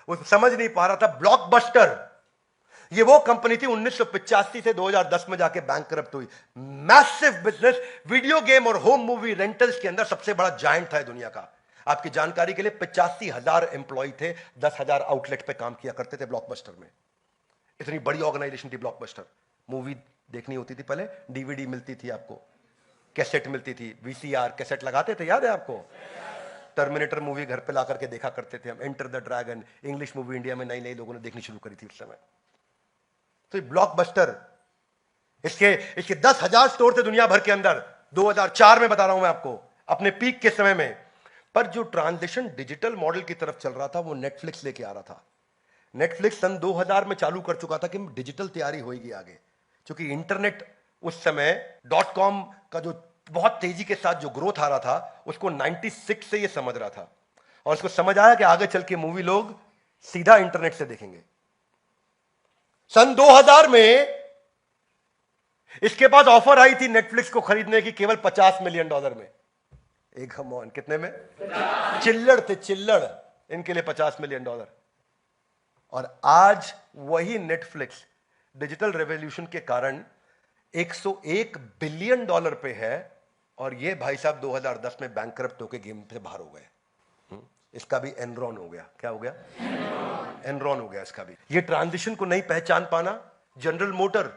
वो समझ नहीं पा रहा था। ब्लॉकबस्टर, ये वो कंपनी थी 1985 से 2010 में जाके बैंकरप्ट हुई। मैसिव बिजनेस, वीडियो गेम और होम मूवी रेंटल्स के अंदर सबसे बड़ा जायंट था दुनिया का। आपकी जानकारी के लिए 85,000 एम्प्लॉय थे, 10,000 आउटलेट पे काम किया करते थे ब्लॉकबस्टर में। इतनी बड़ी ऑर्गेनाइजेशन थी ब्लॉकबस्टर। मूवी देखनी होती थी पहले, डीवीडी मिलती थी आपको, कैसेट मिलती थी, वीसीआर कैसेट लगाते थे, याद है आपको? टर्मिनेटर मूवी घर पे ला करके देखा करते थे हम, enter the dragon, English movie India में नई नई लोगों ने देखनी शुरू करी थी उस समय। तो ब्लॉकबस्टर, इसके इसके 10,000 स्टोर थे दुनिया भर के अंदर, 2004 में बता रहा हूं मैं आपको, अपने पीक के समय में। पर जो ट्रांजिशन डिजिटल मॉडल की तरफ चल रहा था वो नेटफ्लिक्स लेके आ रहा था। नेटफ्लिक्स सन 2000 में चालू कर चुका था कि डिजिटल तैयारी होगी आगे, क्योंकि इंटरनेट उस समय .com का जो बहुत तेजी के साथ जो ग्रोथ आ रहा था उसको 96 से ये समझ रहा था, और उसको समझ आया कि आगे चल के मूवी लोग सीधा इंटरनेट से देखेंगे। सन 2000 में इसके पास ऑफर आई थी नेटफ्लिक्स को खरीदने की केवल $50 मिलियन में। एक कमॉन, कितने में? चिल्लड़ थे, चिल्लड़, इनके लिए $50 मिलियन। और आज वही नेटफ्लिक्स डिजिटल रेवोल्यूशन के कारण $101 बिलियन पे है, और ये भाई साहब 2010 में बैंकरप्ट होकर गेम से बाहर हो गए। इसका भी एनरॉन हो गया। क्या हो गया? एनरॉन हो गया इसका भी। ये ट्रांजिशन को नहीं पहचान पाना। जनरल मोटर,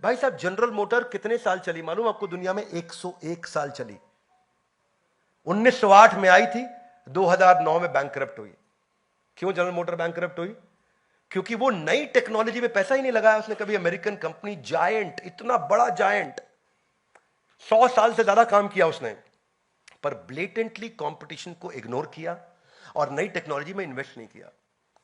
भाई साहब जनरल मोटर कितने साल चली मालूम आपको दुनिया में? 101 साल चली। 1908 में आई थी, 2009 में बैंकरप्ट हुई। क्यों जनरल मोटर बैंकरप्ट हुई? क्योंकि वो नई टेक्नोलॉजी में पैसा ही नहीं लगाया उसने कभी। अमेरिकन कंपनी, जायंट, इतना बड़ा जायंट, 100 साल से ज्यादा काम किया उसने, पर ब्लेटेंटली कंपटीशन को इग्नोर किया और नई टेक्नोलॉजी में इन्वेस्ट नहीं किया।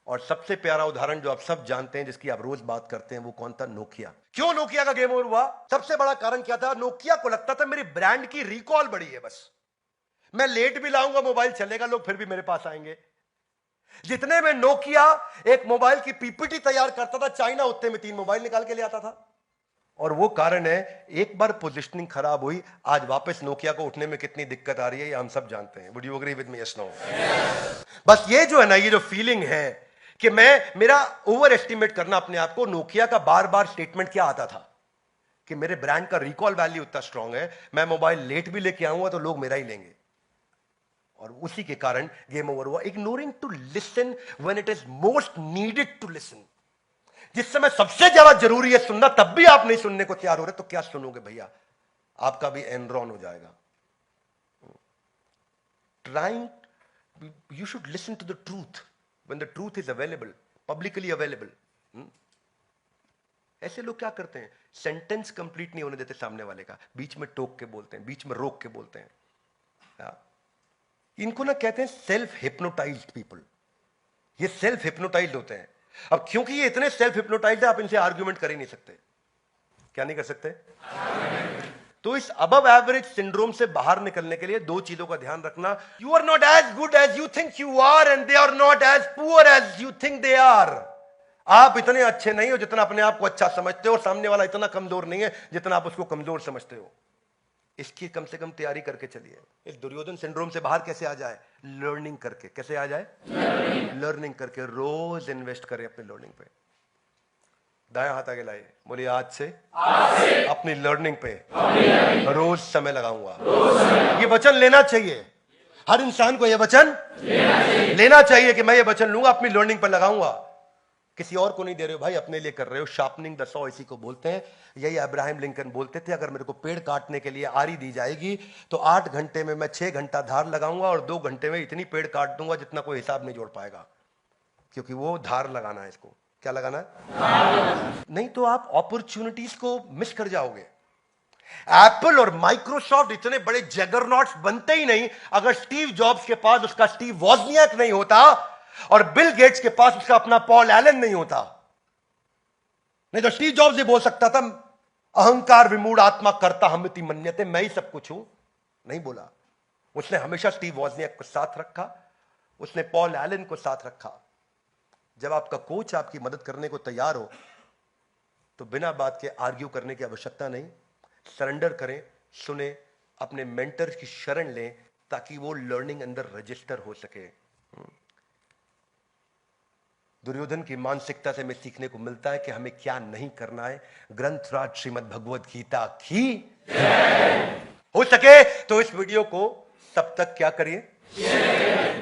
और सबसे प्यारा उदाहरण जो आप सब जानते हैं, जिसकी आप रोज बात करते हैं, वो कौन था? नोकिया। क्यों नोकिया का गेम ओवर हुआ? सबसे बड़ा कारण क्या था? नोकिया को लगता था मेरी ब्रांड की रिकॉल बड़ी है, बस मैं लेट भी लाऊंगा मोबाइल चलेगा, लोग फिर भी मेरे पास आएंगे। जितने में नोकिया एक मोबाइल की पीपीटी तैयार करता था, चाइना उतने में 3 मोबाइल निकाल के ले आता था। और वो कारण है, एक बार पोजीशनिंग खराब हुई, आज वापस नोकिया को उठने में कितनी दिक्कत आ रही है, ये हम सब जानते हैं। Would you agree with me? Yes, no? बस ये जो है ना, ये जो फीलिंग है कि मेरा ओवर एस्टिमेट करना अपने आप को। नोकिया का बार बार स्टेटमेंट क्या आता था कि मेरे ब्रांड का रिकॉल वैल्यू इतना स्ट्रांग है, मैं मोबाइल लेट भी लेके आऊंगा तो लोग मेरा ही लेंगे। और उसी के कारण गेम ओवर हुआ। Ignoring to listen when it is most needed to listen. जिस समय सबसे ज्यादा जरूरी है सुनना, तब भी आप नहीं सुनने को तैयार हो रहे, तो क्या सुनोगे भैया? आपका भी एनरॉन हो जाएगा। Trying, you should listen to the truth when the truth is available, publicly available. ऐसे लोग क्या करते हैं? सेंटेंस कंप्लीट नहीं होने देते सामने वाले का, बीच में टोक के बोलते हैं, बीच में रोक के बोलते हैं। इनको ना कहते हैं सेल्फ हिप्नोटाइज्ड पीपल। ये सेल्फ हिप्नोटाइज्ड होते हैं। अब क्योंकि ये इतने सेल्फ हिप्नोटाइज्ड है, आप इनसे आर्ग्यूमेंट कर ही नहीं सकते। क्या नहीं कर सकते? तो इस अबव एवरेज सिंड्रोम से बाहर निकलने के लिए 2 चीजों का ध्यान रखना। You are not as good as you think you are, and they are not as poor as you think they are. आप इतने अच्छे नहीं हो जितना अपने आप को अच्छा समझते हो, सामने वाला इतना कमजोर नहीं है जितना आप उसको कमजोर समझते हो। इसकी कम से कम तैयारी करके चलिए। इस दुर्योधन सिंड्रोम से बाहर कैसे आ जाए? लर्निंग करके। कैसे आ जाए? लर्निंग करके। रोज इन्वेस्ट करें अपने लर्निंग पे। दाया हाथ आगे लाइए, बोलिए आज से अपनी लर्निंग पे रोज समय लगाऊंगा। ये वचन लेना चाहिए हर इंसान को। ये वचन लेना चाहिए कि मैं ये वचन लूंगा, अपनी लर्निंग पर लगाऊंगा। किसी और को नहीं दे रहे हो भाई, अपने लिए कर रहे हो। शार्पनिंग द सॉ इसी को बोलते हैं। यही अब्राहम लिंकन बोलते थे, अगर मेरे को पेड़ काटने के लिए आरी दी जाएगी तो 8 घंटे में मैं 6 घंटा धार लगाऊंगा और 2 घंटे में इतनी पेड़ काट दूंगा जितना कोई हिसाब नहीं जोड़ पाएगा, क्योंकि वो धार लगाना है। इसको क्या लगाना है? नहीं तो आप अपॉर्चुनिटीज को मिस कर जाओगे। एप्पल और माइक्रोसॉफ्ट इतने बड़े जगरनॉट्स बनते ही नहीं अगर स्टीव जॉब्स के पास उसका स्टीव वॉजनियाक नहीं होता और बिल गेट्स के पास उसका अपना पॉल एलन नहीं होता। नहीं तो स्टीव जॉब्स ये बोल सकता था, अहंकार विमूढ़ आत्मा करता हमिति मन्यते, मैं ही सब कुछ हूं। नहीं बोला। उसने हमेशा स्टीव वॉजनियाक को साथ रखा, उसने पॉल एलन को साथ रखा। जब आपका कोच आपकी मदद करने को तैयार हो तो बिना बात के आर्ग्यू करने की आवश्यकता नहीं। सरेंडर करें, सुने, अपने मेंटर की शरण लें ताकि वो लर्निंग अंदर रजिस्टर हो सके। दुर्योधन की मानसिकता से हमें सीखने को मिलता है कि हमें क्या नहीं करना है। ग्रंथराज श्रीमद् भगवद गीता की हो सके तो इस वीडियो को तब तक क्या करिए,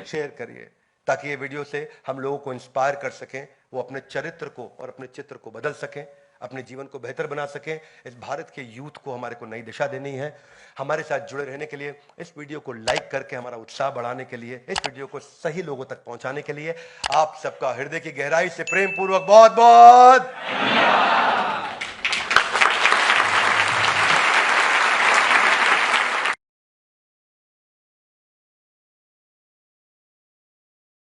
शेयर करिए, ताकि ये वीडियो से हम लोगों को इंस्पायर कर सकें, वो अपने चरित्र को और अपने चित्र को बदल सकें, अपने जीवन को बेहतर बना सकें। इस भारत के यूथ को हमारे को नई दिशा देनी है। हमारे साथ जुड़े रहने के लिए, इस वीडियो को लाइक करके हमारा उत्साह बढ़ाने के लिए, इस वीडियो को सही लोगों तक पहुंचाने के लिए आप सबका हृदय की गहराई से प्रेम पूर्वक बहुत बहुत